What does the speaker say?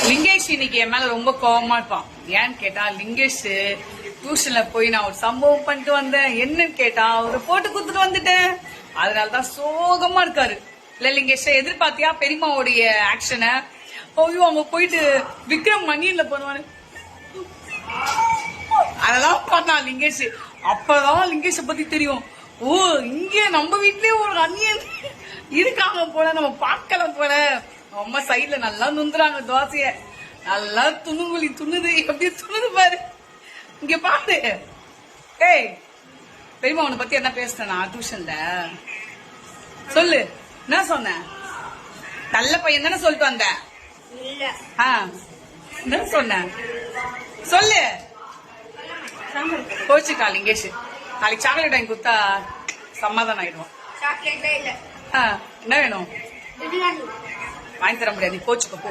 லிங்கேஷ் இன்னைக்கு என் மேல ரொம்ப கோவமா இருப்பான். ஏன்னு கேட்டா லிங்கேஷ் டியூஷன்ல போய் நான் ஒரு சம்பவம் பண்ணிட்டு வந்தேன். என்னன்னு கேட்டா அவரை போட்டு குடுத்துட்டு வந்துட்டேன். அதனாலதான் சோகமா இருக்காரு. இல்ல லிங்கேஷ், எதிர்பார்த்தியா பெரியமாவுடைய ஆக்ஷனை? ஐயோ, அங்க போயிட்டு விக்ரம் மணியன்ல பண்ணுவாரு, அதெல்லாம் பண்ணான் லிங்கேஷ். அப்பதான் லிங்கேஷ பத்தி தெரியும். ஓ, இங்க நம்ம வீட்லயே ஒரு அண்ணியன் இருக்காங்க போல, நம்ம பார்க்கல போல. அம்மா சைட்ல நல்லா நுந்துறாங்க தோசைய, நல்லா துணுங்குழி துணுது. எப்படி துணுது பாரு, இங்க பாரு. ஏய் பெரியமா, உன்னை பத்தி என்ன பேசுனா டியூஷன்ல? சொல்லு, என்ன சொன்ன? நல்ல பையன் தானே சொல்லிட்டு வந்த? என்ன சொன்ன சொல்லு. கோச்சுக்கா லிங்கேஷ், நாளைக்கு சாக்லேட் வாங்கி கொடுத்தா சமாதானம் ஆயிடுவோம். என்ன வேணும்? வாங்கி தர முடியாது, நீ கோச்சுக்கோ போ.